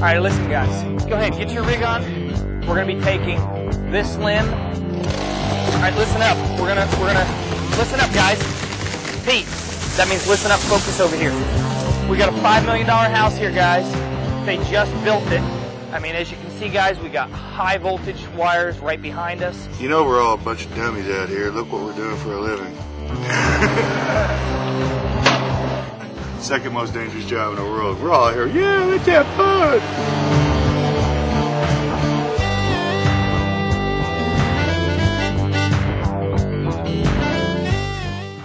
All right, listen, guys. Go ahead, get your rig on. We're gonna be taking this limb. All right, listen up. We're gonna listen up, guys. Pete, that means listen up. Focus over here. We got a $5 million house here, guys. They just built it. I mean, as you can see, guys, we got high voltage wires right behind us. You know we're all a bunch of dummies out here. Look what we're doing for a living. Second most dangerous job in the world. We're all out here, yeah, let's have fun.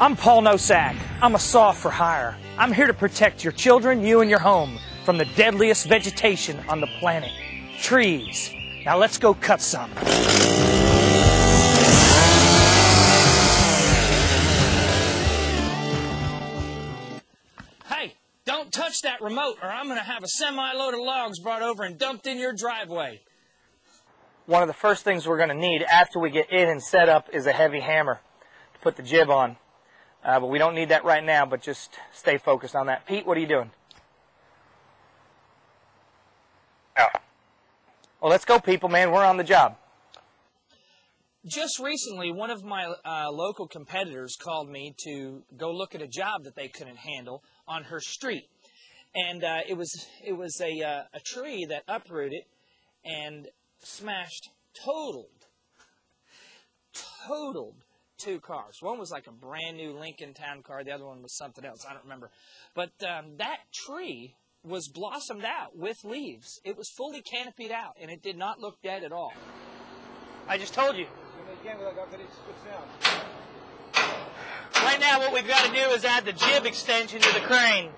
I'm Paul Nosak. I'm a saw for hire. I'm here to protect your children, you and your home, from the deadliest vegetation on the planet, trees. Now let's go cut some. Hey, don't touch that remote or I'm going to have a semi-load of logs brought over and dumped in your driveway. One of the first things we're going to need after we get in and set up is a heavy hammer to put the jib on. But we don't need that right now, but just stay focused on that. Pete, what are you doing? Yeah. Well, let's go, people, man. We're on the job. Just recently, one of my local competitors called me to go look at a job that they couldn't handle on her street. And it was a tree that uprooted and smashed, totaled two cars. One was like a brand new Lincoln Town car. The other one was something else. I don't remember. But that tree was blossomed out with leaves. It was fully canopied out, and it did not look dead at all. I just told you. Right now, what we've got to do is add the jib extension to the crane.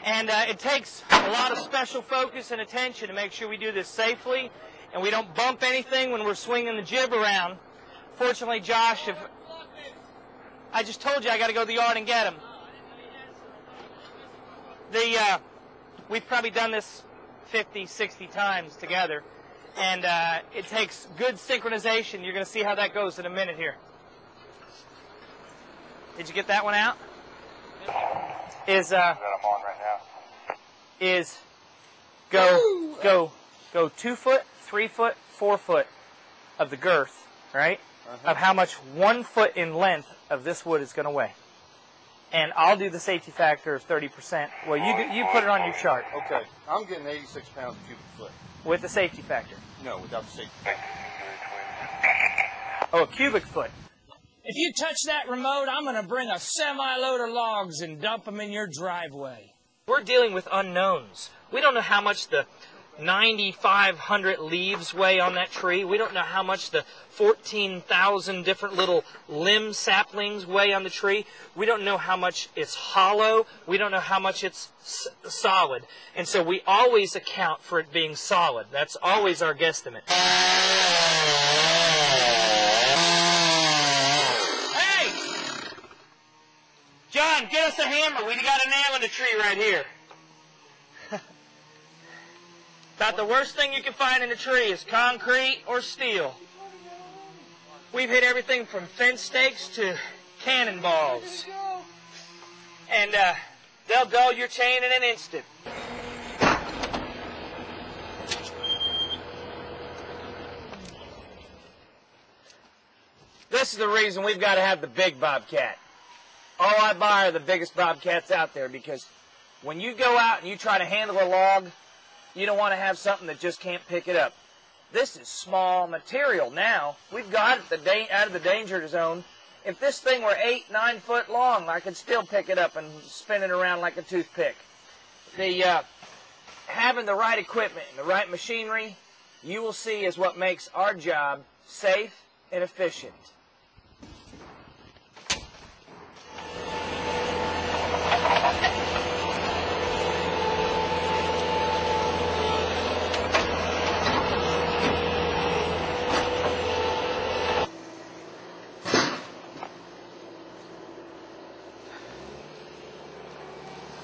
And it takes a lot of special focus and attention to make sure we do this safely and we don't bump anything when we're swinging the jib around. Fortunately, Josh, I just told you I got to go to the yard and get him. We've probably done this 50, 60 times together, and it takes good synchronization. You're going to see how that goes in a minute here. Did you get that one out? That I'm on right now. Is go 2 foot, 3 foot, 4 foot of the girth, right? Of how much 1 foot in length of this wood is going to weigh. And I'll do the safety factor of 30%. Well, you put it on your chart. Okay, I'm getting 86 pounds a cubic foot. With the safety factor? No, without the safety factor. Oh, a cubic foot. If you touch that remote, I'm going to bring a semi-load of logs and dump them in your driveway. We're dealing with unknowns. We don't know how much the 9,500 leaves weigh on that tree. We don't know how much the 14,000 different little limb saplings weigh on the tree. We don't know how much it's hollow. We don't know how much it's solid. And so we always account for it being solid. That's always our guesstimate. Hey! John, get us a hammer. We got a nail in the tree right here. About the worst thing you can find in a tree is concrete or steel. We've hit everything from fence stakes to cannonballs. And they'll dull your chain in an instant. This is the reason we've got to have the big bobcat. All I buy are the biggest bobcats out there, because when you go out and you try to handle a log, you don't want to have something that just can't pick it up. This is small material now. We've got it out of the danger zone. If this thing were 8, 9 foot long, I could still pick it up and spin it around like a toothpick. Having the right equipment and the right machinery, you will see, is what makes our job safe and efficient.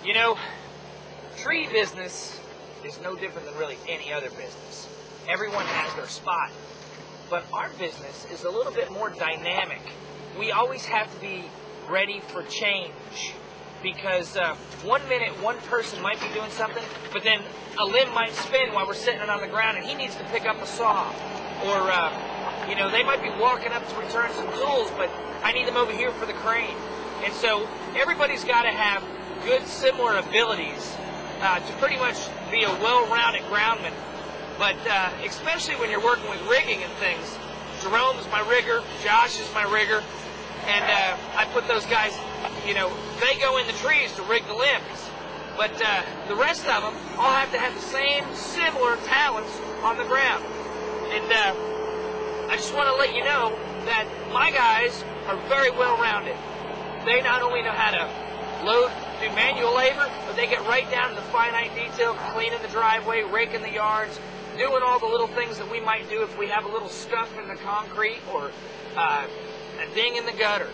You know, tree business is no different than really any other business. Everyone has their spot. But our business is a little bit more dynamic. We always have to be ready for change. because 1 minute one person might be doing something, but then a limb might spin while we're sitting on the ground and he needs to pick up a saw. Or, you know, they might be walking up to return some tools, but I need them over here for the crane. And so everybody's got to have good similar abilities to pretty much be a well-rounded groundman. But especially when you're working with rigging and things, Jerome's my rigger, Josh is my rigger, and I put those guys, you know, they go in the trees to rig the limbs. But the rest of them all have to have the same similar talents on the ground. And I just want to let you know that my guys are very well-rounded. They not only know how to do manual labor, but they get right down to the finite detail, cleaning the driveway, raking the yards, doing all the little things that we might do if we have a little scuff in the concrete or a ding in the gutter.